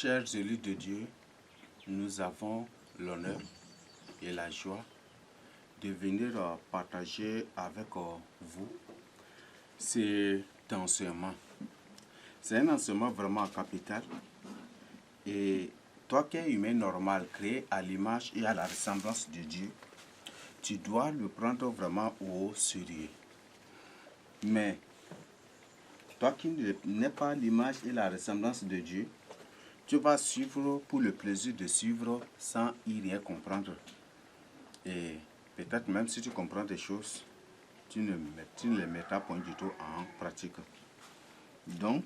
Chers élus de Dieu, nous avons l'honneur et la joie de venir partager avec vous cet enseignement. C'est un enseignement vraiment capital. Et toi qui es humain normal, créé à l'image et à la ressemblance de Dieu, tu dois le prendre vraiment au sérieux. Mais toi qui n'es pas l'image et la ressemblance de Dieu, tu vas suivre pour le plaisir de suivre sans y rien comprendre. Et peut-être même si tu comprends des choses, tu ne les mettras point du tout en pratique. Donc,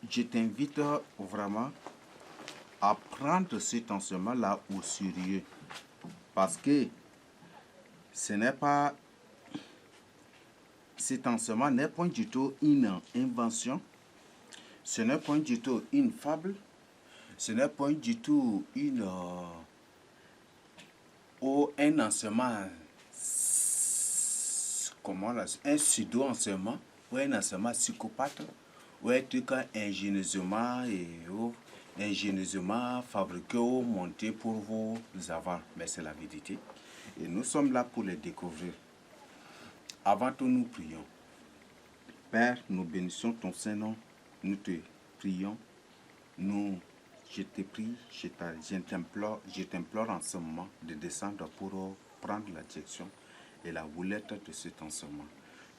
je t'invite vraiment à prendre cet enseignement-là au sérieux. Parce que cet enseignement n'est point du tout une invention. Ce n'est point du tout une fable, ce n'est point du tout un enseignement, un pseudo-enseignement, ou un enseignement psychopathe, ou un truc ingénieusement fabriqué ou monté pour vous avoir. Mais c'est la vérité. Et nous sommes là pour les découvrir. Avant tout, nous prions. Père, nous bénissons ton Saint-Nom. Nous te prions, je te prie, je t'implore en ce moment de descendre pour prendre la direction et la houlette de cet enseignement.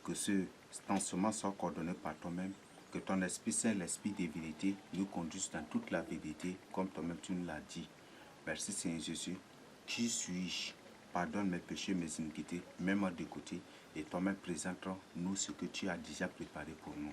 Que cet enseignement soit coordonné par toi-même, que ton Esprit Saint, l'Esprit des vérités, nous conduise dans toute la vérité, comme toi-même tu nous l'as dit. Merci Seigneur Jésus. Qui suis-je? Pardonne mes péchés, mes iniquités, même d'écouter, et toi-même présente-nous ce que tu as déjà préparé pour nous.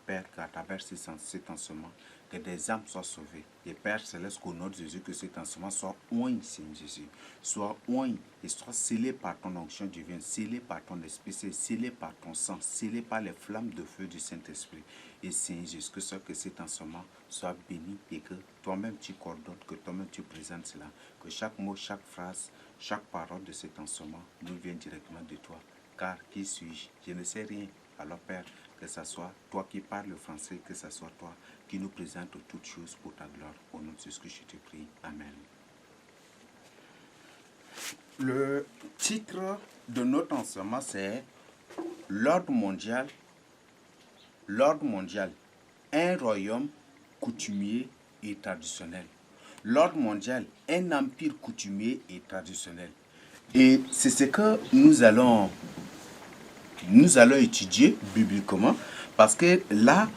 Père, qu'à travers cet enseignement, que des âmes soient sauvées. Et Père Céleste, qu'au nom de Jésus, que cet enseignement soit oint, Seigneur Jésus. Soit oint et soit scellé par ton onction divine, scellé par ton esprit, scellé par ton sang, scellé par les flammes de feu du Saint-Esprit. Et Seigneur Jésus, que cet enseignement soit béni et que toi-même tu coordonnes, que toi-même tu présentes cela. Que chaque mot, chaque phrase, chaque parole de cet enseignement nous vienne directement de toi. Car qui suis-je? Je ne sais rien. Alors Père, que ce soit toi qui parles le français, que ce soit toi qui nous présente toutes choses pour ta gloire. Au nom de Jésus, je te prie. Amen. Le titre de notre enseignement, c'est L'ordre mondial, un royaume coutumier et traditionnel. L'ordre mondial, un empire coutumier et traditionnel. Et c'est ce que nous allons étudier bibliquement, parce que là,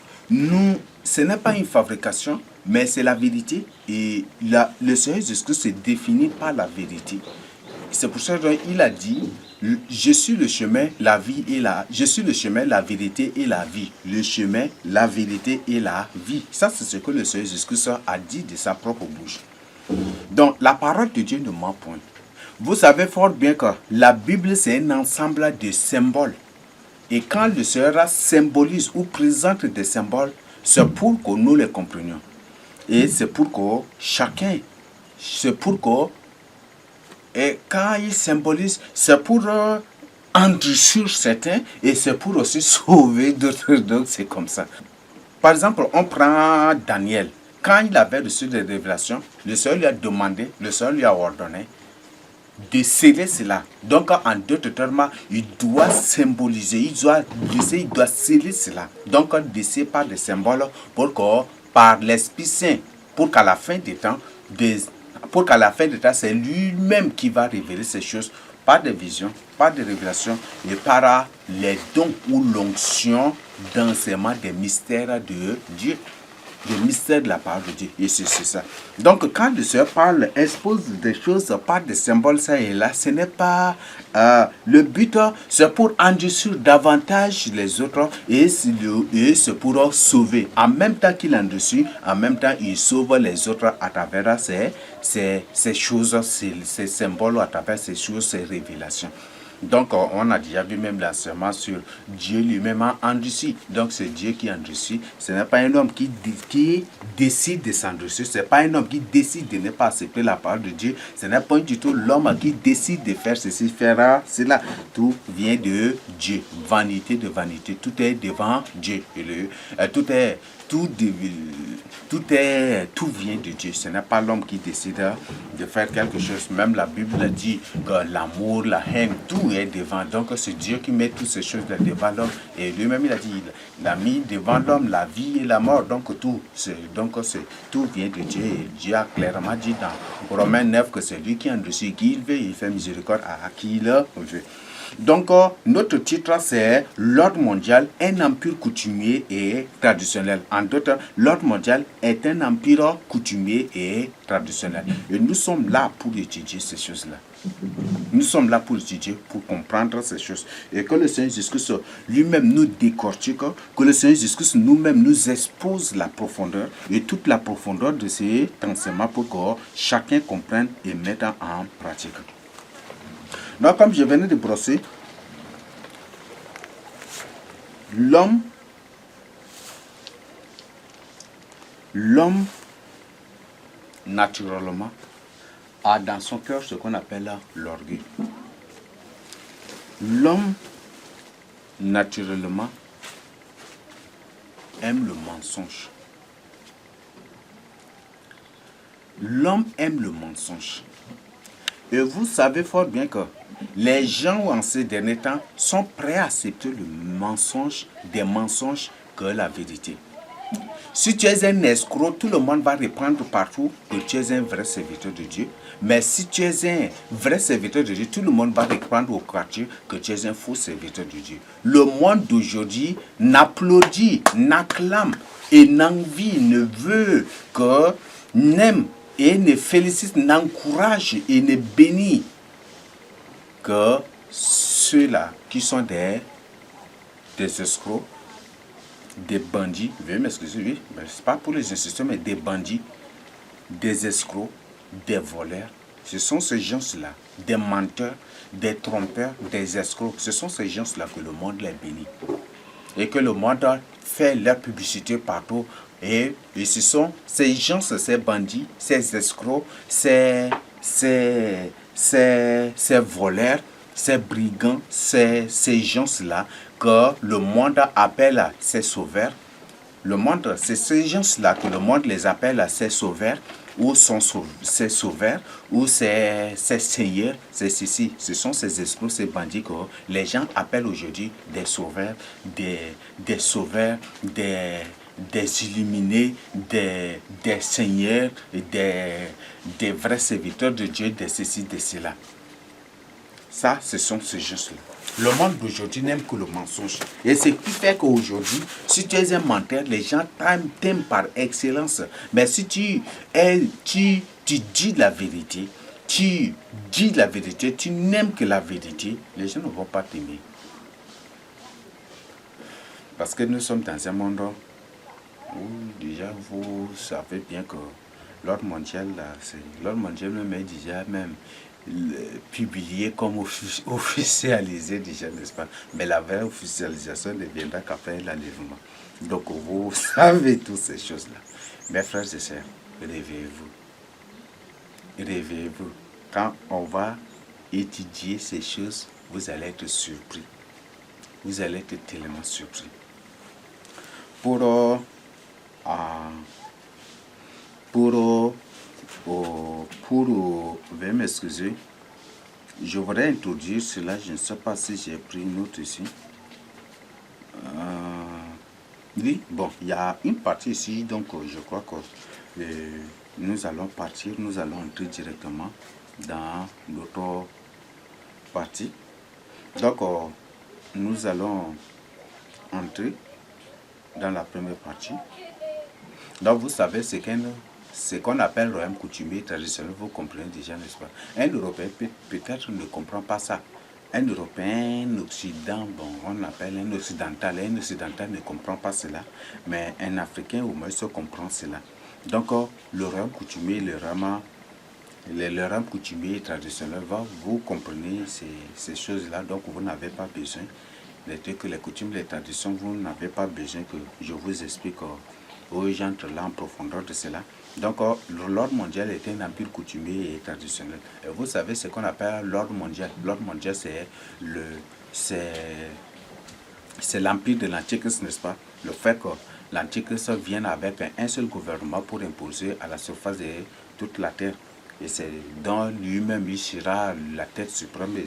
ce n'est pas une fabrication, mais c'est la vérité. Et le Seigneur Jésus-Christ se définit par la vérité. C'est pour ça qu'il a dit, je suis le chemin, la vie et je suis le chemin, la vérité et la vie. Le chemin, la vérité et la vie. Ça, c'est ce que le Seigneur Jésus-Christ a dit de sa propre bouche. Donc, la parole de Dieu ne ment point. Vous savez fort bien que la Bible, c'est un ensemble de symboles. Et quand le Seigneur symbolise ou présente des symboles, c'est pour que nous les comprenions. Et c'est pour que et quand il symbolise, c'est pour endurcir certains et c'est pour aussi sauver d'autres. Donc c'est comme ça. Par exemple, on prend Daniel. Quand il avait reçu des révélations, le Seigneur lui a demandé, le Seigneur lui a ordonné de sceller cela. Donc en d'autres termes, il doit symboliser, il doit sceller cela. Donc de sceller par des symboles pour que par l'Esprit Saint, pour qu'à la fin des temps, c'est lui-même qui va révéler ces choses par des visions, par des révélations et par les dons ou l'onction d'enseignement des mystères de Dieu. Le mystère de la parole de Dieu. Et c'est ça. Donc, quand le Seigneur expose des choses par des symboles, ça et là, ce n'est pas le but, c'est pour endurcir davantage les autres et c'est pour sauver. En même temps qu'il endurcit, en même temps, il sauve les autres à travers ces choses, ces symboles, à travers ces choses, ces révélations. Donc, on a déjà vu même l'enseignement sur Dieu lui-même a endurci. Donc, c'est Dieu qui endurcit. Ce n'est pas un homme qui décide de s'endurcir. Ce n'est pas un homme qui décide de ne pas accepter la parole de Dieu. Ce n'est pas du tout l'homme qui décide de faire ceci, fera cela. Tout vient de Dieu. Vanité de vanité. Tout est devant Dieu. Tout vient de Dieu. Ce n'est pas l'homme qui décide de faire quelque chose. Même la Bible dit que l'amour, la haine, tout est devant. Donc c'est Dieu qui met toutes ces choses-là devant l'homme. Et lui-même, il a dit, il a mis devant l'homme la vie et la mort. Donc tout vient de Dieu. Et Dieu a clairement dit dans Romains 9 que c'est lui qui endurcit, qui il veut, il fait miséricorde à qui il veut. Donc, notre titre, c'est l'ordre mondial, un empire coutumier et traditionnel. En d'autres, l'ordre mondial est un empire coutumier et traditionnel. Et nous sommes là pour étudier ces choses-là. Nous sommes là pour étudier, pour comprendre ces choses. Et que le Seigneur Jésus-Christ lui-même nous décortique, que le Seigneur Jésus-Christ nous-mêmes nous expose la profondeur et toute la profondeur de ces enseignements pour que chacun comprenne et mette en pratique. Donc, comme je venais de brosser, l'homme, naturellement, a dans son cœur ce qu'on appelle l'orgueil. L'homme, naturellement, aime le mensonge. L'homme aime le mensonge. Et vous savez fort bien que les gens en ces derniers temps sont prêts à accepter le mensonge, des mensonges que la vérité. Si tu es un escroc, tout le monde va répandre partout que tu es un vrai serviteur de Dieu. Mais si tu es un vrai serviteur de Dieu, tout le monde va répandre au quartier que tu es un faux serviteur de Dieu. Le monde d'aujourd'hui n'applaudit, n'acclame et n'envie, ne veut que, n'aime et ne félicite, n'encourage et ne bénit que ceux-là qui sont des escrocs, des bandits, veuillez m'excuser, oui, mais ce n'est pas pour les insister, mais des bandits, des escrocs, des voleurs. Ce sont ces gens-là, des menteurs, des trompeurs, des escrocs. Ce sont ces gens-là que le monde les bénit. Et que le monde fait leur publicité partout. Et ce sont ces gens, ces bandits, ces escrocs, ces voleurs, ces brigands, ces gens-là que le monde appelle ses sauveurs. Le monde, c'est ces gens-là que le monde les appelle ses sauveurs, ou ses sauveurs, ou ses seigneurs, c'est ceci. Ce sont ces escrocs, ces bandits que les gens appellent aujourd'hui des sauveurs, des sauveurs, des illuminés, des seigneurs, des vrais serviteurs de Dieu, de ceci, de cela. Ça, ce sont ces gens-là. Le monde d'aujourd'hui n'aime que le mensonge. Et ce qui fait qu'aujourd'hui, si tu es un menteur, les gens t'aiment par excellence. Mais si tu dis la vérité, tu n'aimes que la vérité, les gens ne vont pas t'aimer. Parce que nous sommes dans un monde où déjà vous savez bien que l'ordre mondial, l'ordre mondial même est déjà même publié comme officialisé déjà, n'est-ce pas? Mais la vraie officialisation ne viendra qu'après l'enlèvement. Donc vous savez toutes ces choses-là. Mes frères et sœurs, réveillez-vous. Réveillez-vous. Quand on va étudier ces choses, vous allez être surpris. Vous allez être tellement surpris. Veuillez m'excuser, je voudrais introduire cela, je ne sais pas si j'ai pris une note ici. Oui, bon, il y a une partie ici, donc je crois que nous allons partir, nous allons entrer directement dans l'autre partie. Donc, nous allons entrer dans la première partie. Donc, vous savez ce qu'on appelle le royaume coutumier traditionnel, vous comprenez déjà, n'est-ce pas? Un Européen peut-être ne comprend pas ça. Un Européen, un Occident, bon, on appelle un Occidental ne comprend pas cela, mais un Africain au moins se comprend cela. Donc, le royaume coutumier, le royaume le rame coutumier traditionnel, vous comprenez ces choses-là, donc vous n'avez pas besoin. Les coutumes, les traditions, vous n'avez pas besoin que je vous explique où j'entre là en profondeur de cela. Donc, l'ordre mondial était un empire coutumier et traditionnel. Et vous savez ce qu'on appelle l'ordre mondial. L'ordre mondial, c'est l'empire de l'Antichrist, n'est-ce pas? Le fait que l'Antichrist vienne avec un seul gouvernement pour imposer à la surface de toute la terre. Et c'est dans lui-même, il sera la tête suprême. Et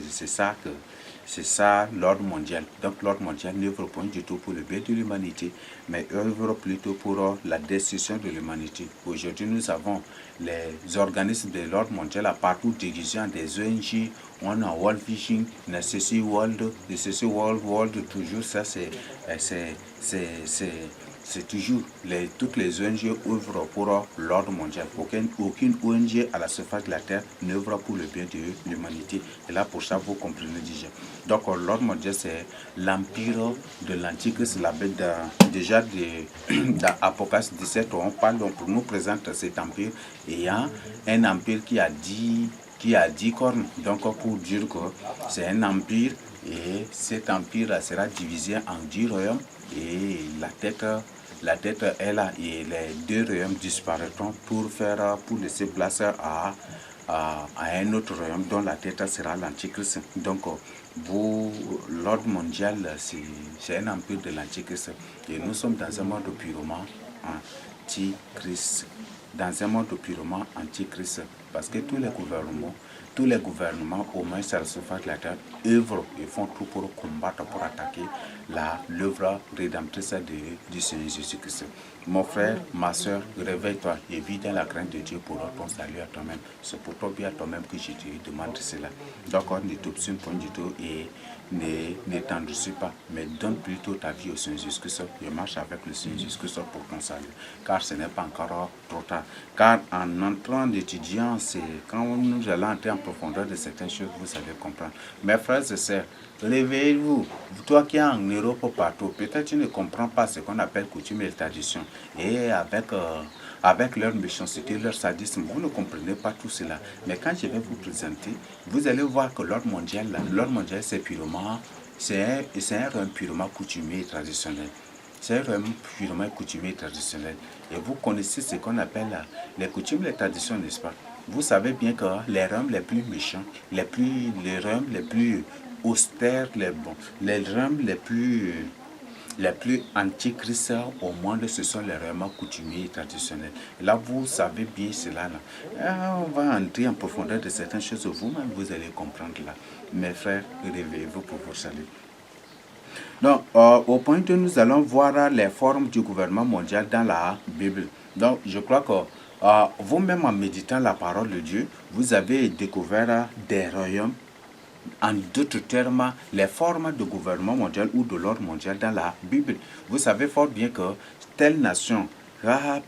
c'est ça l'ordre mondial. Donc l'ordre mondial n'œuvre pas du tout pour le bien de l'humanité, mais œuvre plutôt pour la destruction de l'humanité. Aujourd'hui, nous avons les organismes de l'ordre mondial à partout dirigeant des ONG, on a World Vision, Necessity World, Necessity World, toujours ça c'est toujours toutes les ONG œuvrent pour l'ordre mondial. Aucune ONG à la surface de la Terre n'œuvre pour le bien de l'humanité. Et là, pour ça, vous comprenez déjà. Donc, l'ordre mondial, c'est l'empire de l'Antichrist. Déjà, dans Apocalypse 17, on parle, donc, on nous présente cet empire ayant un empire qui a 10 cornes. Donc, pour dire que c'est un empire et cet empire sera divisé en 10 royaumes et la tête est là et les 2 royaumes disparaîtront pour laisser place à un autre royaume dont la tête sera l'Antichrist. Donc, l'ordre mondial, c'est un empire de l'Antichrist. Et nous sommes dans un monde purement antichrist. Dans un monde purement antichrist. Parce que tous les gouvernements, au moins sur la surface de la terre, œuvrent et font tout pour combattre, pour attaquer l'œuvre rédemptrice du Seigneur Jésus-Christ. Mon frère, ma soeur, réveille-toi et vis dans la crainte de Dieu pour ton salut à toi-même. C'est pour toi bien à toi-même que je te demande cela. Donc, ne t'obstine pas du tout et ne t'endurcis pas, mais donne plutôt ta vie au Seigneur Jésus-Christ et marche avec le Seigneur Jésus-Christ pour ton salut. Car ce n'est pas encore trop tard. Car en entrant d'étudiant, c'est quand nous allons entrer en profondeur de certaines choses, vous allez comprendre. Mes frères et sœurs, réveillez-vous. Toi qui es en Europe partout, peut-être tu ne comprends pas ce qu'on appelle coutume et tradition. Et avec leur méchanceté, leur sadisme, vous ne comprenez pas tout cela. Mais quand je vais vous présenter, vous allez voir que l'ordre mondial, c'est un royaume purement coutumier et traditionnel. C'est un royaume purement coutumier et traditionnel. Et vous connaissez ce qu'on appelle les coutumes et les traditions, n'est-ce pas? Vous savez bien que les royaumes les plus méchants, les royaumes les plus austères, les royaumes les plus antichrist au monde, ce sont les royaumes coutumiers et traditionnels. Là, vous savez bien cela. On va entrer en profondeur de certaines choses. Vous-même, vous allez comprendre là. Mes frères, réveillez-vous pour vous saluer. Donc, au point où nous allons voir les formes du gouvernement mondial dans la Bible. Donc, je crois que vous-même, en méditant la parole de Dieu, vous avez découvert des royaumes. En d'autres termes, les formes de gouvernement mondial ou de l'ordre mondial dans la Bible. Vous savez fort bien que telle nation,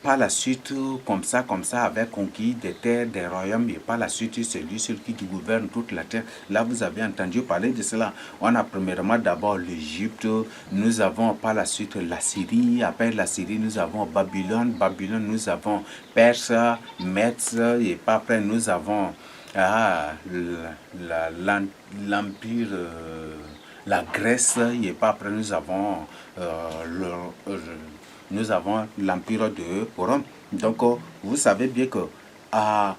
par la suite, comme ça, avait conquis des terres, des royaumes, et par la suite, c'est lui seul qui gouverne toute la terre. Là, vous avez entendu parler de cela. On a premièrement d'abord l'Égypte, nous avons par la suite la Syrie, après la Syrie, nous avons Babylone, nous avons Perse, Metz, et après, nous avons l'empire, la Grèce, et pas après nous avons l'empire de Rome. Donc vous savez bien que dans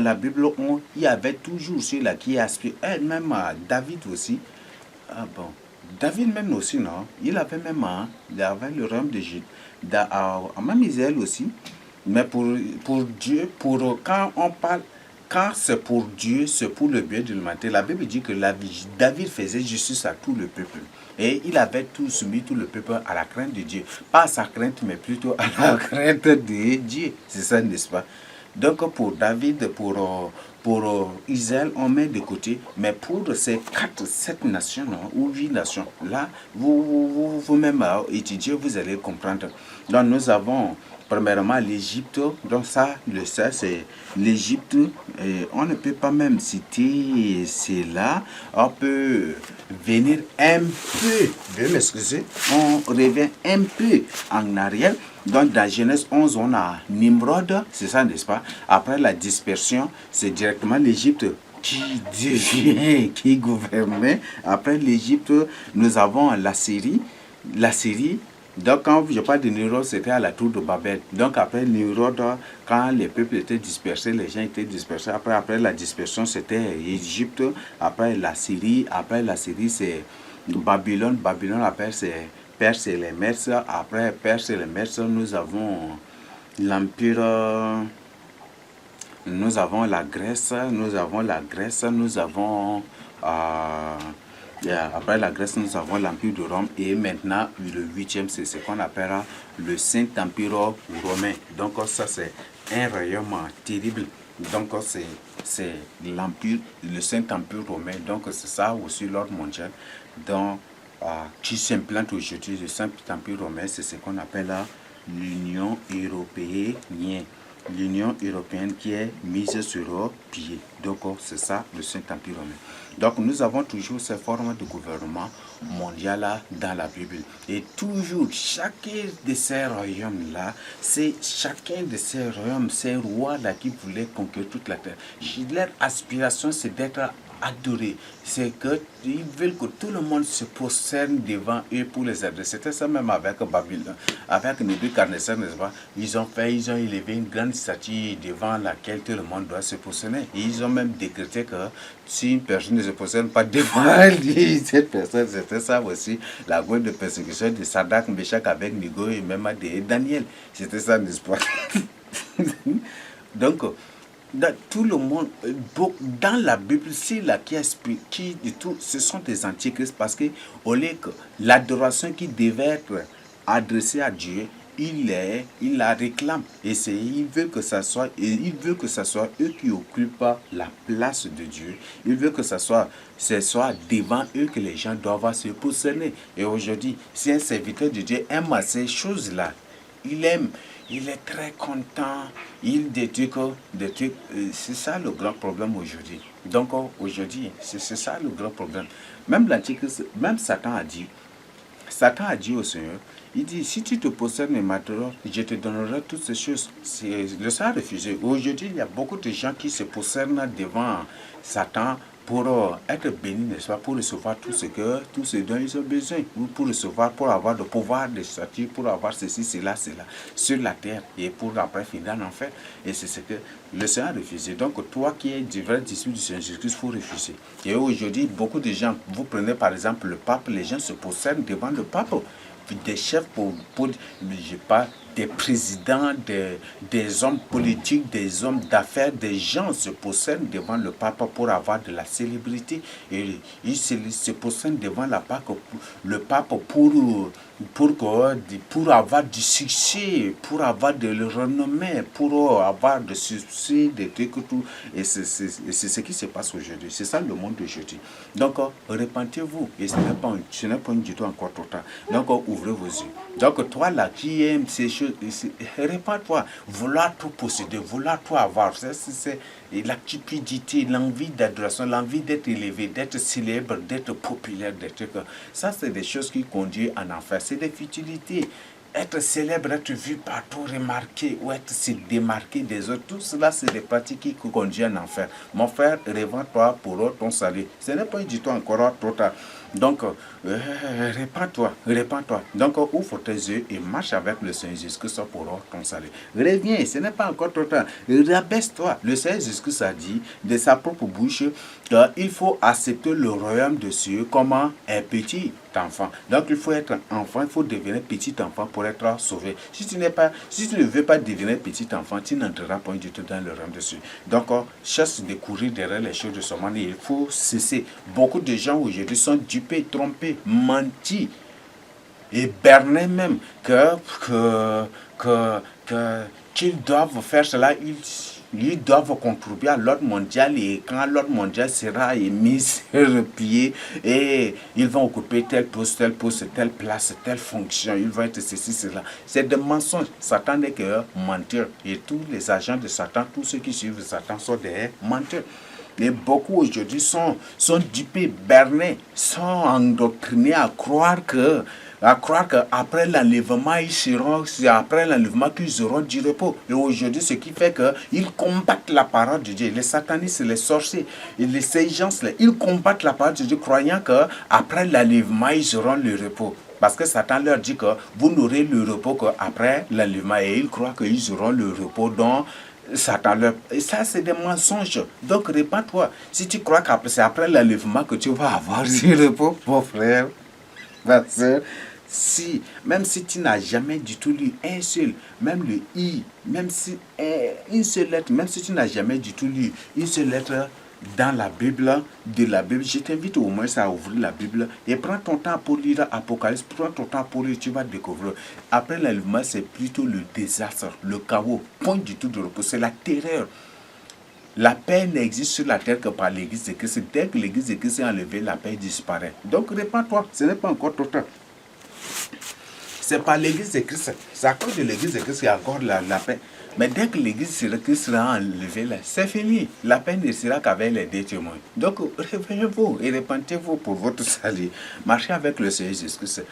la Bible, il y avait toujours ceux-là qui aspirent, même David aussi. David même aussi, non? Il avait le royaume d'Égypte, même Israël aussi. Mais pour Dieu, quand c'est pour Dieu, c'est pour le bien de l'humanité. La Bible dit que David faisait justice à tout le peuple. Et il avait tout soumis, tout le peuple, à la crainte de Dieu. Pas à sa crainte, mais plutôt à la crainte de Dieu. C'est ça, n'est-ce pas? Donc pour David, pour Israël, on met de côté. Mais pour ces 7 nations, ou 8 nations, là, vous-même étudiez, vous allez comprendre. Donc nous avons premièrement l'Égypte. Donc ça, c'est l'Égypte. On ne peut pas même citer cela. On peut venir un peu, veuillez m'excuser, on revient un peu en arrière. Donc dans Genèse 11, on a Nimrod, c'est ça, n'est-ce pas? Après la dispersion, c'est directement l'Égypte qui devient, qui gouvernait. Après l'Égypte, nous avons la Syrie. La Syrie, donc quand je parle de Nimrod, c'était à la tour de Babel. Donc après Nimrod, quand les peuples étaient dispersés, les gens étaient dispersés. Après la dispersion, c'était Égypte. Après la Syrie, c'est Babylone. Babylone, après c'est Perse et les Mèdes. Après Perse et les Mèdes, nous avons l'Empire, nous avons la Grèce, après la Grèce, nous avons l'Empire de Rome. Et maintenant, le 8e, c'est ce qu'on appellera le Saint-Empire romain. Donc ça, c'est un royaume terrible. Donc c'est l'Empire, le Saint-Empire romain. Donc c'est ça aussi l'ordre mondial. Donc, qui s'implante aujourd'hui, le Saint-Empire romain, c'est ce qu'on appelle l'Union européenne. L'Union européenne qui est mise sur pied. Donc c'est ça le Saint-Empire romain. Donc nous avons toujours ces formes de gouvernement mondial dans la Bible. Et toujours, chacun de ces royaumes-là, c'est chacun de ces royaumes, ces rois-là qui voulaient conquérir toute la terre. Leur aspiration, c'est d'être adorés. C'est qu'ils veulent que tout le monde se prosterne devant eux pour les adresser. C'était ça même avec Babylone, avec Nebuchadnezzar, n'est-ce pas? Ils ont élevé une grande statue devant laquelle tout le monde doit se prosterner. Et ils ont même décrété que si une personne ne se prosterne pas devant cette personne, c'était ça aussi, la grande de persécution de Sadak, Meshach avec Nigo et même de Daniel. C'était ça, n'est-ce pas? Donc, dans tout le monde, dans la Bible, c'est là qui explique, ce sont des antichrists parce que au lieu que l'adoration qui devait être adressée à Dieu, il la réclame et il veut que ça soit eux qui occupent la place de Dieu. Il veut que ce soit devant eux que les gens doivent se positionner. Et aujourd'hui, si un serviteur de Dieu aime ces choses-là, il est très content, il détruit, c'est ça le grand problème aujourd'hui. Donc aujourd'hui, c'est ça le grand problème. Même l'Antichrist, même Satan a dit au Seigneur, il dit, si tu te possèdes maintenant, je te donnerai toutes ces choses. Le Seigneur a refusé. Aujourd'hui, il y a beaucoup de gens qui se possèdent devant Satan pour être bénis, n'est-ce pas, pour recevoir tout ce dont ils ont besoin, ou pour recevoir, pour avoir le pouvoir de statut, pour avoir ceci, cela, sur la terre, et pour après finir en enfer. Et c'est ce que le Seigneur a refusé. Donc, toi qui es du vrai disciple du Seigneur Jésus-Christ, il faut refuser. Et aujourd'hui, beaucoup de gens, vous prenez par exemple le pape, les gens se possèdent devant le pape. Des chefs, je parle des présidents, des hommes politiques, des hommes d'affaires, des gens se possèdent devant le pape pour avoir de la célébrité. Et ils se possèdent devant le pape pour avoir du succès, pour avoir de la renommée, pour avoir de succès, des trucs, tout. Et c'est ce qui se passe aujourd'hui. C'est ça le monde d'aujourd'hui. Donc, répentez-vous. Et ce n'est pas du tout encore trop tard. Donc, ouvrez vos yeux. Donc, toi là qui aimes ces choses, répands-toi. Vouloir tout posséder, vouloir tout avoir. C'est la cupidité, l'envie d'adoration, l'envie d'être élevé, d'être célèbre, d'être populaire, ça, c'est des choses qui conduisent en enfer. C'est des futilités. Être célèbre, être vu partout, remarqué, ou être se démarquer des autres, tout cela, c'est des pratiques qui conduisent en enfer. Mon frère, révends-toi pour ton salut. Ce n'est pas du tout encore trop tard. Donc, répands-toi. Donc, ouvre tes yeux et marche avec le Seigneur Jésus-Christ pour ton salut. Reviens, ce n'est pas encore trop tard. Rabaisse-toi. Le Seigneur Jésus-Christ a dit de sa propre bouche qu'il faut accepter le royaume de Dieu comme un petit enfant. Donc, il faut être enfant, il faut devenir petit enfant pour être sauvé. Si tu ne veux pas devenir petit enfant, tu n'entreras pas du tout dans le royaume de Dieu. Donc, cherche de courir derrière les choses de ce monde et il faut cesser. Beaucoup de gens aujourd'hui sont dupés, trompés, mentis et bernés même qu'ils doivent faire cela. Ils doivent contribuer à l'ordre mondial et quand l'ordre mondial sera mis sur pied et ils vont occuper tel poste, telle place, telle fonction, ils vont être ceci, cela. C'est des mensonges. Satan n'est que menteur et tous les agents de Satan, tous ceux qui suivent Satan sont des menteurs. Et beaucoup aujourd'hui sont dupés, bernés, sont endoctrinés à croire qu'après l'enlèvement, c'est après l'enlèvement qu'ils auront du repos. Et aujourd'hui, ce qui fait qu'ils combattent la parole de Dieu. Les satanistes, les sorciers, et ces gens-là, ils combattent la parole de Dieu, croyant qu'après l'enlèvement, ils auront le repos. Parce que Satan leur dit que vous n'aurez le repos qu'après l'enlèvement. Et ils croient qu'ils auront le repos dont Satan leur... Et ça, c'est des mensonges. Donc, répands-toi. Si tu crois que c'est après l'enlèvement que tu vas avoir le repos, mon frère, ma soeur, même si tu n'as jamais du tout lu un seul, même le I, même si une seule lettre, même si tu n'as jamais du tout lu une seule lettre dans la Bible, je t'invite au moins à ouvrir la Bible et prends ton temps pour lire Apocalypse, prends ton temps pour lire, tu vas découvrir. Après l'enlèvement, c'est plutôt le désastre, le chaos, point du tout de repos, c'est la terreur. La paix n'existe sur la terre que par l'Église de Christ. Dès que l'Église de Christ est enlevée, la paix disparaît. Donc répands-toi, ce n'est pas encore trop tard. C'est par l'Église de Christ. C'est à cause de l'Église de Christ qu'il y a encore la paix. Mais dès que l'Église de Christ sera enlevée, c'est fini. La paix ne sera qu'avec les deux témoins. Donc réveillez-vous et répentez-vous pour votre salut. Marchez avec le Seigneur Jésus-Christ.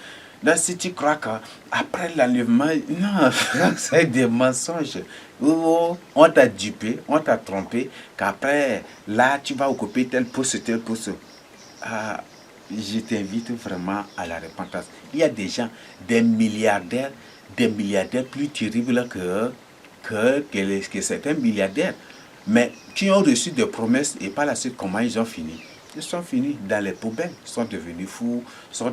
Donc si tu crois qu'après l'enlèvement, non, c'est des mensonges. On t'a dupé, on t'a trompé, qu'après, là, tu vas occuper tel poste. Je t'invite vraiment à la repentance. Il y a des gens, des milliardaires plus terribles que certains milliardaires, mais qui ont reçu des promesses et par la suite, comment ils ont fini? Ils sont finis dans les poubelles, sont devenus fous, sont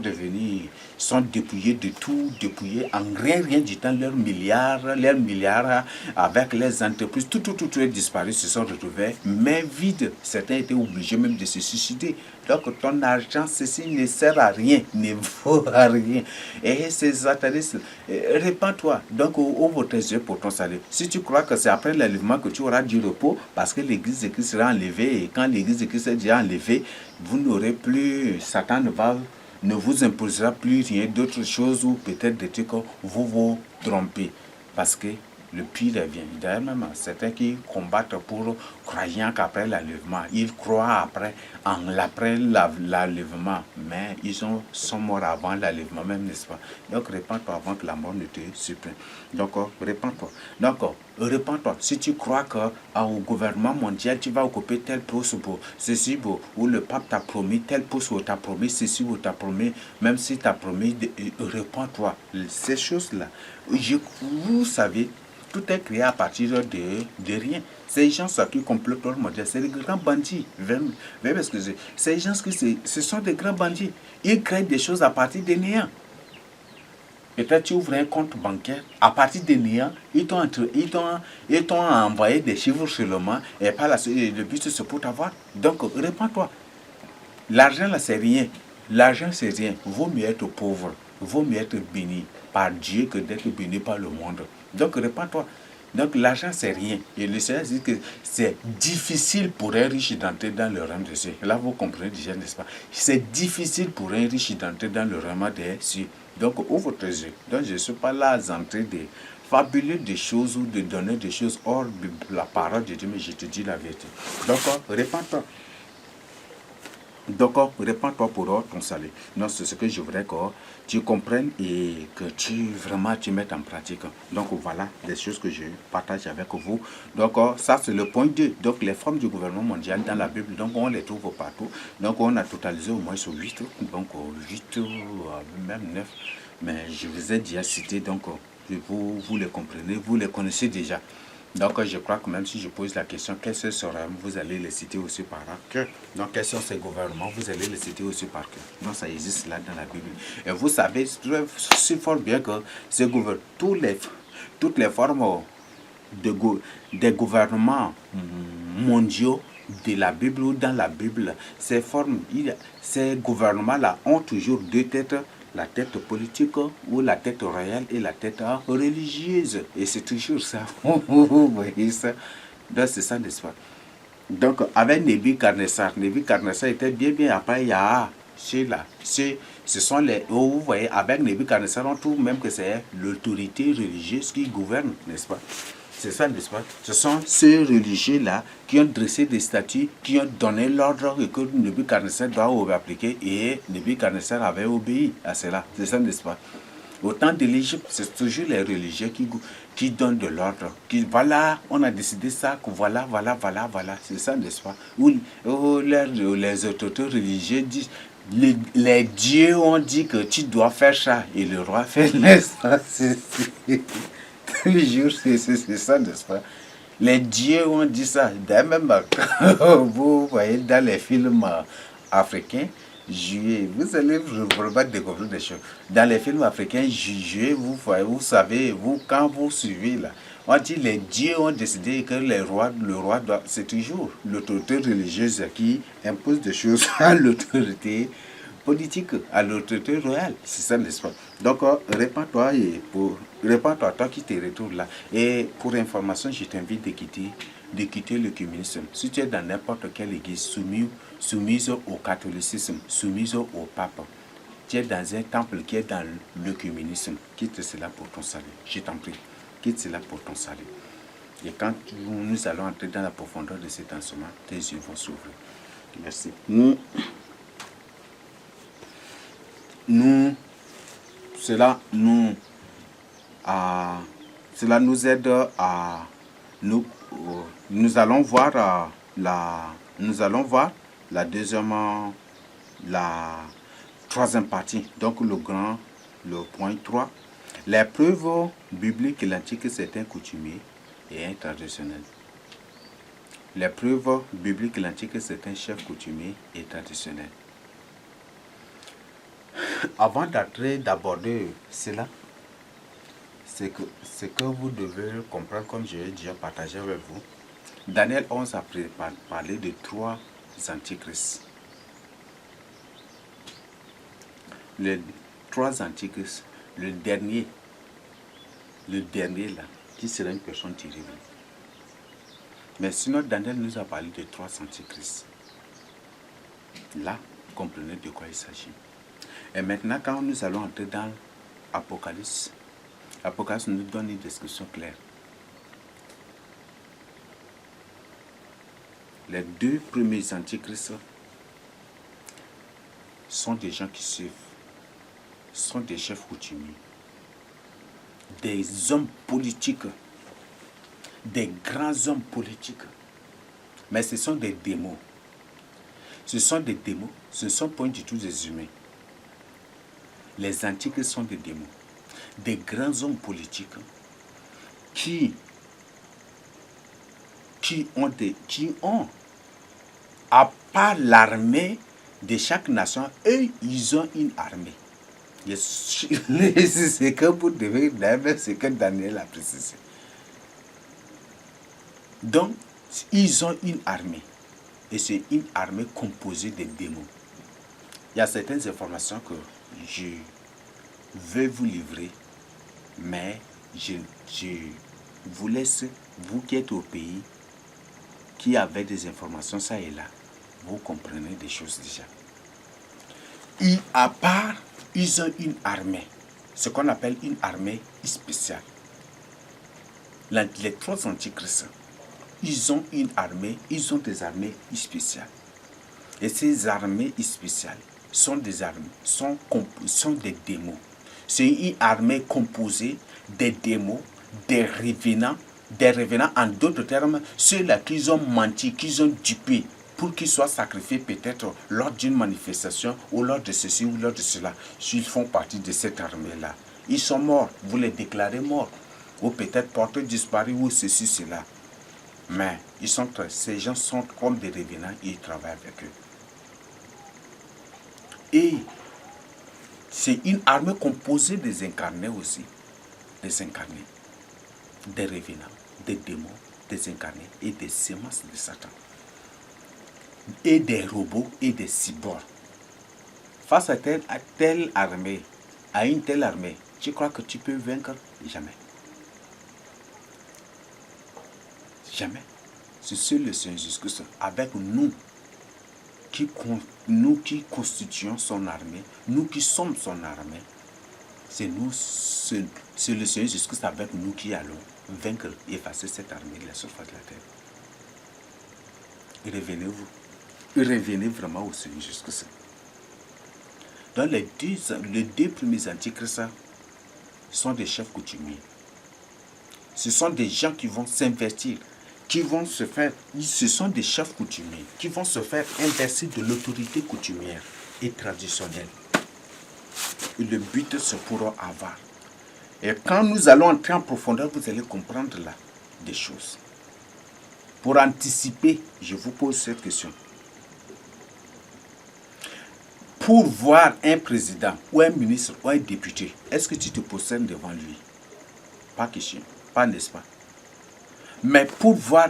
dépouillés de tout, dépouillés en rien du temps, leurs milliards avec les entreprises, tout est disparu, se sont retrouvés, mais vides. Certains étaient obligés même de se suicider. Donc ton argent, ceci ne sert à rien, ne vaut à rien. Et ces satanistes, répands-toi. Donc ouvre tes yeux pour ton salut. Si tu crois que c'est après l'enlèvement que tu auras du repos, parce que l'église de Christ sera enlevée, et quand l'église de Christ est déjà enlevée, vous n'aurez plus, Satan ne vous imposera plus rien d'autre chose ou peut-être des trucs que vous trompez. Parce que le pire vient. D'ailleurs, même certains qui combattent pour croyant qu'après l'enlèvement, ils croient après l'enlèvement, mais ils sont morts avant l'enlèvement même, n'est-ce pas? Donc, répands-toi avant que la mort ne te surprenne. Donc, répands-toi. Donc, répands-toi. Si tu crois qu'au gouvernement mondial, tu vas occuper tel poste pour ceci, ou le pape t'a promis tel poste, ou t'a promis ceci, ou t'a promis, même si t'a promis, répands-toi. Ces choses-là, vous savez, tout est créé à partir de rien. Ces gens qui complotent le monde, c'est des grands bandits. Ces gens, ce sont des grands bandits. Ils créent des choses à partir de néant. Et toi, tu ouvres un compte bancaire, à partir de néant, ils t'ont envoyé des chiffres seulement, et par la suite, le but c'est pour t'avoir. Donc, répands-toi. L'argent, là, c'est rien. L'argent, c'est rien. Vaut mieux être pauvre. Vaut mieux être béni par Dieu que d'être béni par le monde. Donc, répands-toi. Donc, l'argent, c'est rien. Et le Seigneur dit que c'est difficile pour un riche d'entrer dans le règne des cieux. Là, vous comprenez déjà, n'est-ce pas? C'est difficile pour un riche d'entrer dans le règne des cieux. Donc, ouvre tes yeux. Donc, je ne suis pas là à entrer de fabuler des choses ou de donner des choses hors de la parole de Dieu, mais je te dis la vérité. Donc, répands-toi. Donc, répands-toi pour ton salut. Non, c'est ce que je voudrais que tu comprennes et que tu mettes en pratique. Donc, voilà des choses que je partage avec vous. Donc, ça, c'est le point 2. Donc, les formes du gouvernement mondial dans la Bible, donc, on les trouve partout. Donc, on a totalisé au moins sur 8. Donc, 8, même 9. Mais je vous ai déjà cité, donc, vous les comprenez, vous les connaissez déjà. Donc, je crois que même si je pose la question, quels sont ces règnes, vous allez les citer aussi par cœur. Donc, quels sont ces gouvernements, vous allez les citer aussi par cœur. Donc, ça existe là dans la Bible. Et vous savez si fort bien que ces gouvernements, toutes les formes des gouvernements mondiaux de la Bible ou dans la Bible, ces gouvernements-là ont toujours deux têtes. La tête politique ou la tête royale et la tête religieuse. Et c'est toujours ça. Vous voyez ça? Donc c'est ça, n'est-ce pas? Donc avec Nebuchadnezzar était bien après Yaha. Ce sont les... Vous voyez, avec Nebuchadnezzar, on trouve même que c'est l'autorité religieuse qui gouverne, n'est-ce pas? C'est ça, n'est-ce pas? Ce sont ces religieux-là qui ont dressé des statues, qui ont donné l'ordre que Nebuchadnezzar doit appliquer, et Nebuchadnezzar avait obéi à cela. C'est ça, n'est-ce pas? Au temps de l'Égypte, c'est toujours les religieux qui donnent de l'ordre. Voilà, on a décidé ça, que voilà. C'est ça, n'est-ce pas? Où les autorités religieuses disent, les dieux ont dit que tu dois faire ça, et le roi fait ça. Toujours, c'est ça, n'est-ce pas? Les dieux ont dit ça. Même, vous voyez dans les films africains, vous allez vraiment découvrir des choses. Dans les films africains, vous savez, quand vous suivez là, on dit les dieux ont décidé que le roi doit. C'est toujours l'autorité religieuse qui impose des choses à l'autorité politique, à l'autorité royale. C'est ça, n'est-ce pas? Donc, répands-toi, toi qui te retrouves là. Et pour information, je t'invite de quitter le communisme. Si tu es dans n'importe quelle église soumise au catholicisme, soumise au pape, tu es dans un temple qui est dans le communisme, quitte cela pour ton salut. Je t'en prie, quitte cela pour ton salut. Et quand nous allons entrer dans la profondeur de cet enseignement, tes yeux vont s'ouvrir. Merci. Cela nous aide à nous allons voir la troisième partie, donc le point 3, les preuves bibliques l'antique c'est un coutumier et un traditionnel. Les preuves bibliques l'antique c'est un chef coutumier et traditionnel. Avant d'aborder cela, c'est que vous devez comprendre, comme je l'ai déjà partagé avec vous. Daniel 11 a parlé de 3 antichrists. Les 3 antichrists, le dernier là, qui sera une personne terrible. Mais sinon, Daniel nous a parlé de 3 antichrists. Là, comprenez de quoi il s'agit. Et maintenant, quand nous allons entrer dans Apocalypse, Apocalypse nous donne une description claire. Les 2 premiers antichrists sont des gens qui suivent, sont des chefs coutumiers, des hommes politiques, des grands hommes politiques. Mais ce sont des démons. Ce sont des démons, ce ne sont pas du tout des humains. Les antichrists sont des démons, des grands hommes politiques qui ont, à part l'armée de chaque nation, eux, ils ont une armée. C'est que vous devez dire, c'est que Daniel a précisé. Donc, ils ont une armée. Et c'est une armée composée de démons. Il y a certaines informations que je vais vous livrer, mais je vous laisse, vous qui êtes au pays, qui avez des informations ça et là, vous comprenez des choses déjà. À part, ils ont une armée, ce qu'on appelle une armée spéciale. Les 3 antichrists, ils ont une armée, ils ont des armées spéciales. Et ces armées spéciales sont des démons. C'est une armée composée des démons, des revenants, en d'autres termes, ceux-là qu'ils ont menti, qu'ils ont dupé, pour qu'ils soient sacrifiés peut-être lors d'une manifestation, ou lors de ceci, ou lors de cela. Ils font partie de cette armée-là. Ils sont morts, vous les déclarez morts, ou peut-être portés disparus, ou ceci, cela. Mais ces gens sont comme des revenants et ils travaillent avec eux. Et c'est une armée composée des incarnés aussi. Des incarnés, des revenants, des démons, des incarnés et des semences de Satan. Et des robots et des cyborgs. Face à telle armée, à une telle armée, tu crois que tu peux vaincre? Jamais. Jamais. C'est seul le Seigneur Jésus-Christ avec nous qui constituons son armée, nous qui sommes son armée. C'est C'est le Seigneur Jésus-Christ avec nous qui allons vaincre et effacer cette armée de la surface de la terre. Et revenez-vous. Revenez vraiment au Seigneur Jésus-Christ. Dans les deux premiers antichrists sont des chefs coutumiers. Ce sont des gens qui vont s'investir, qui vont se faire, ce sont des chefs coutumiers, qui vont se faire investir de l'autorité coutumière et traditionnelle. Et le but, c'est pour avoir. Et quand nous allons entrer en profondeur, vous allez comprendre là des choses. Pour anticiper, je vous pose cette question. Pour voir un président ou un ministre ou un député, est-ce que tu te posternes devant lui? Pas question, pas n'est-ce pas? Mais pour voir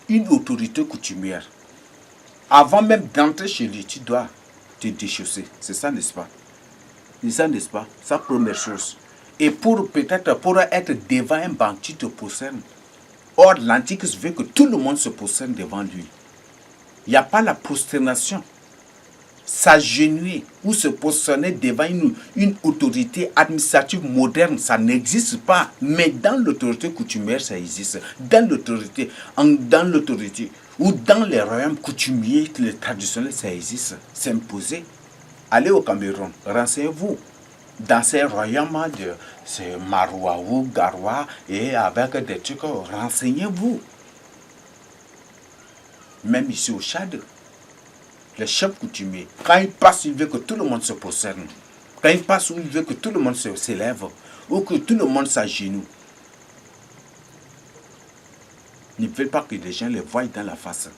une autorité coutumière, avant même d'entrer chez lui, tu dois te déchausser. C'est ça, n'est-ce pas? C'est ça, n'est-ce pas? Ça, première chose. Et peut-être pour être devant un banc, tu te posternes. Or, l'Antichrist veut que tout le monde se prosterne devant lui. Il n'y a pas la prosternation. S'agenouiller ou se prosterner devant une autorité administrative moderne, ça n'existe pas. Mais dans l'autorité coutumière, ça existe. Dans l'autorité ou dans les royaumes coutumiers, les traditionnels, ça existe. C'est imposé. Allez au Cameroun, renseignez-vous. Dans ces royaumes de Maroua ou Garoua et avec des trucs, renseignez-vous. Même ici au Tchad, les chefs coutumiers, quand ils passent, ils veulent que tout le monde se prosterne. Quand ils passent, ils veulent que tout le monde s'élève ou que tout le monde s'agenouille. Ils ne veulent pas que les gens les voient dans la face.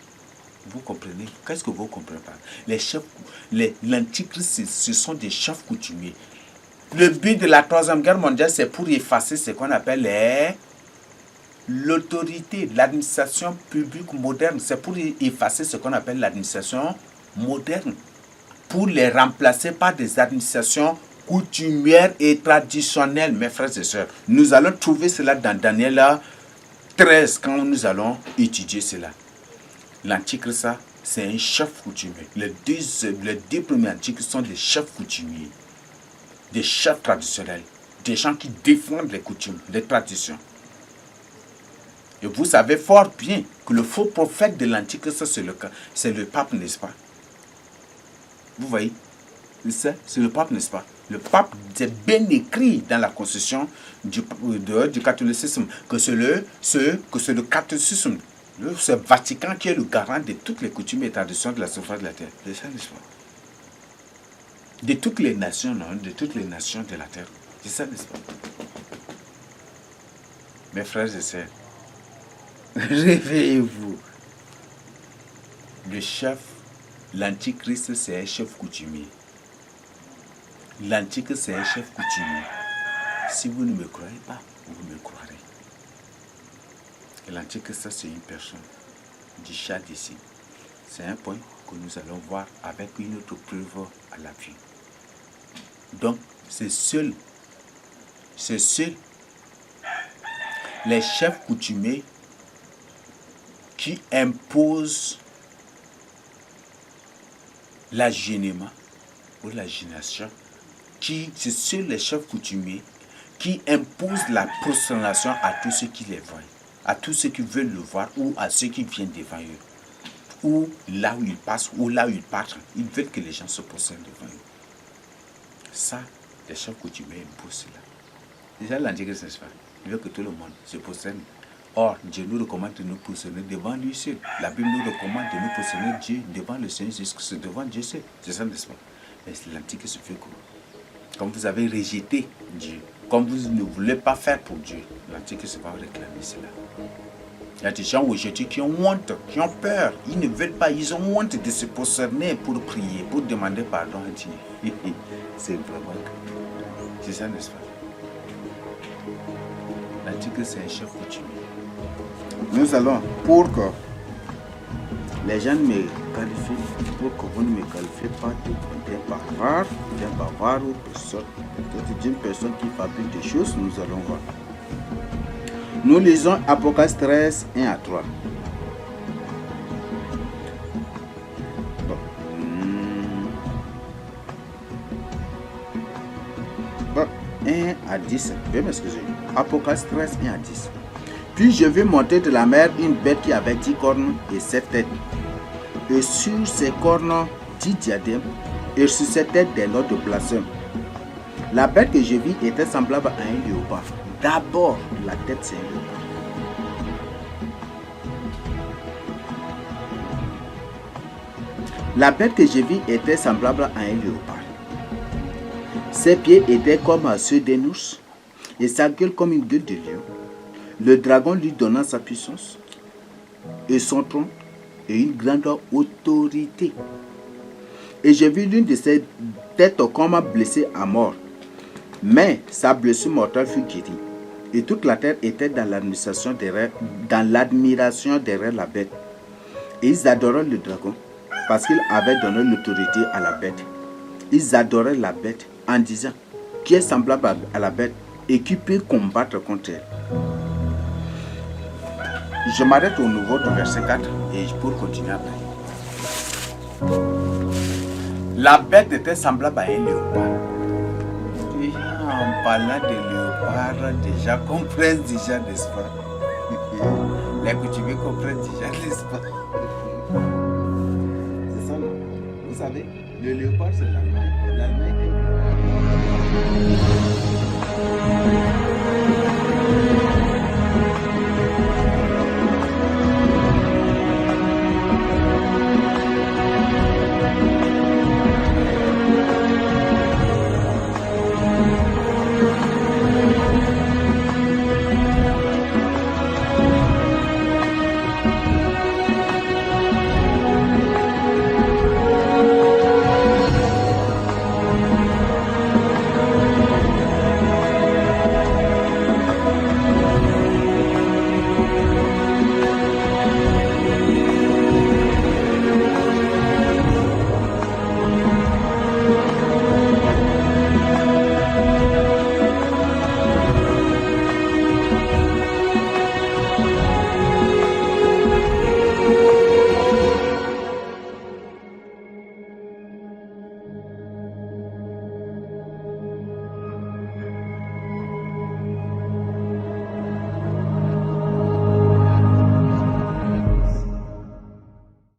Vous comprenez? Qu'est-ce que vous ne comprenez pas? Les chefs, l'Antichrist, ce sont des chefs coutumiers. Le but de la Troisième Guerre mondiale, c'est pour effacer ce qu'on appelle l'autorité, l'administration publique moderne. C'est pour effacer ce qu'on appelle l'administration moderne. Pour les remplacer par des administrations coutumières et traditionnelles, mes frères et sœurs. Nous allons trouver cela dans Daniel 13, quand nous allons étudier cela. L'Antichrist, c'est un chef coutumier. Les deux premiers antichrists sont des chefs coutumiers. Des chefs traditionnels, des gens qui défendent les coutumes, les traditions. Et vous savez fort bien que le faux prophète de l'Antichrist, c'est le pape, n'est-ce pas? Vous voyez? C'est le pape, n'est-ce pas? Le pape, c'est bien écrit dans la constitution du catholicisme que c'est le catholicisme, c'est le Vatican qui est le garant de toutes les coutumes et traditions de la surface de la terre. C'est ça, n'est-ce pas? De toutes les nations, non? De toutes les nations de la terre. C'est ça, n'est-ce pas? Mes frères et sœurs, réveillez-vous. Le chef, l'Antichrist, c'est un chef coutumier. L'Antichrist, c'est un chef coutumier. Si vous ne me croyez pas, vous me croirez. L'Antichrist, c'est une personne du Tchad ici. C'est un point que nous allons voir avec une autre preuve à l'appui. Donc, c'est seul les chefs coutumiers qui imposent l'agénement ou l'agénation, c'est seuls les chefs coutumiers qui imposent la prosternation à tous ceux qui les voient, à tous ceux qui veulent le voir ou à ceux qui viennent devant eux. Ou là où ils passent, ou là où ils partent, ils veulent que les gens se prosternent devant eux. Ça, les chefs coutumiers imposent cela. Déjà, l'Antichrist, n'est-ce pas? Il veut que tout le monde se prosterne. Or, Dieu nous recommande de nous prosterner devant lui seul. La Bible nous recommande de nous prosterner Dieu devant le Seigneur Jésus-Christ, devant Dieu seul. C'est ça, n'est-ce pas? Mais l'Antichrist fait quoi? Comme vous avez rejeté Dieu, comme vous ne voulez pas faire pour Dieu, l'Antichrist va réclamer cela. Il y a des gens aujourd'hui qui ont honte, qui ont peur. Ils ne veulent pas, ils ont honte de se prosterner pour prier, pour demander pardon à Dieu. C'est vraiment que... C'est ça, n'est-ce pas? L'Antichrist, c'est un chef coutumier. Nous allons, pour que les gens me qualifient, pour que vous ne me qualifiez pas d'un bavard ou d'une personne qui fabrique des choses, nous allons voir. Nous lisons Apocalypse 13, 1 à 3. Bon, 1 à à 10. Veuillez m'excuser. Apocalypse 13, 1 à 10. Puis je vis monter de la mer une bête qui avait 10 cornes et 7 têtes. Et sur ses cornes 10 diadèmes, et sur ses têtes des notes de blasphème. La bête que je vis était semblable à un léopard. D'abord, la tête c'est un léopard. La bête que je vis était semblable à un léopard. Ses pieds étaient comme ceux d'un ours et sa gueule comme une gueule de lion. Le dragon lui donna sa puissance et son trône et une grande autorité. Et j'ai vu l'une de ses têtes comme blessée à mort. Mais sa blessure mortelle fut guérie. Et toute la terre était dans l'admiration derrière la bête. Et ils adoraient le dragon parce qu'il avait donné l'autorité à la bête. Ils adoraient la bête en disant qui est semblable à la bête et qui peut combattre contre elle. Je m'arrête au niveau du verset 4 et pour continuer après. La bête était semblable à un léopard. En parlant de léopard, déjà comprennent déjà, n'est-ce pas? Les coutumiers comprennent déjà, n'est-ce pas? C'est ça, non? Vous savez, le léopard c'est l'Allemagne. L'Allemagne est...